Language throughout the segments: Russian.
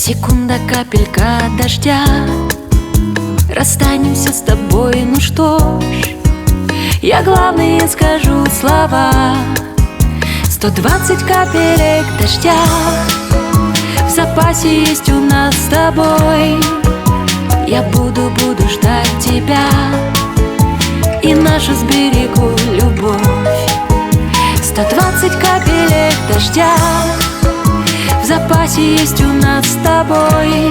Секунда, капелька дождя, расстанемся с тобой, ну что ж, я главное скажу слова. 120 капелек дождя в запасе есть у нас с тобой. Я буду ждать тебя и нашу сберегу любовь. 120 капелек дождя в запасе есть у нас с тобой.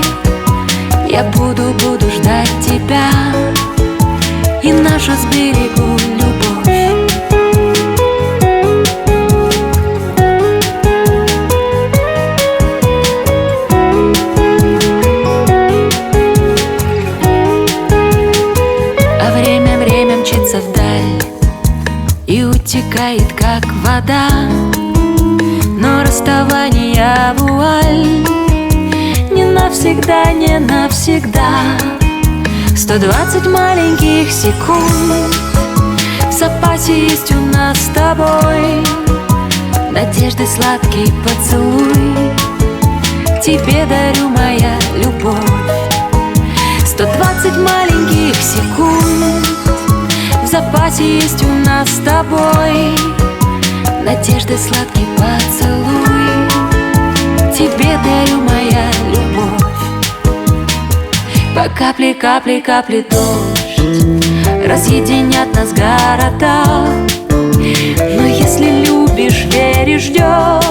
Я буду ждать тебя и нашу сберегу любовь. А время мчится вдаль и утекает, как вода. Но расставание вуаль не навсегда, не навсегда. 120 маленьких секунд в запасе есть у нас с тобой. Надежды сладкий поцелуй тебе дарю, моя любовь. 120 маленьких секунд в запасе есть у нас с тобой. Надежды сладкий поцелуй тебе дарю, моя любовь. По капле, капли, капли дождь разъединят нас города. Но если любишь, веришь, ждешь,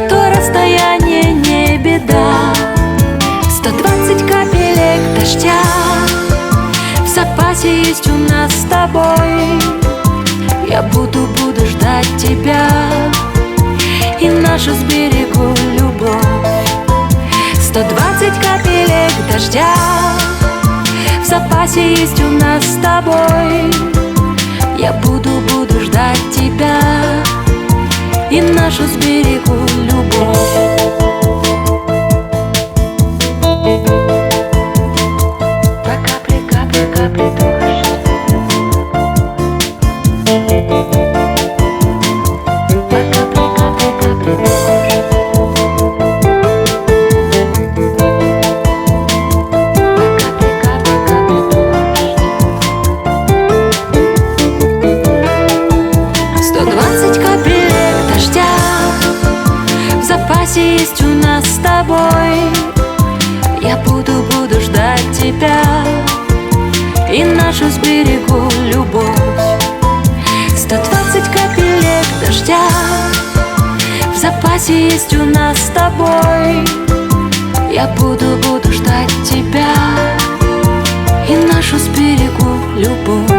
то расстояние не беда. 120 капелек дождя в запасе есть у нас с тобой. Я буду ждать тебя и нашу сберегу любовь. 120 капелек дождя в запасе есть у нас с тобой. Я буду ждать тебя и нашу сберегу любовь. По капле, капле, капле дождь. По капле, капле, капле дождь. Есть у нас с тобой. Я буду ждать тебя и нашу сберегу любовь. 120 капелек дождя в запасе есть у нас с тобой. Я буду ждать тебя и нашу сберегу любовь.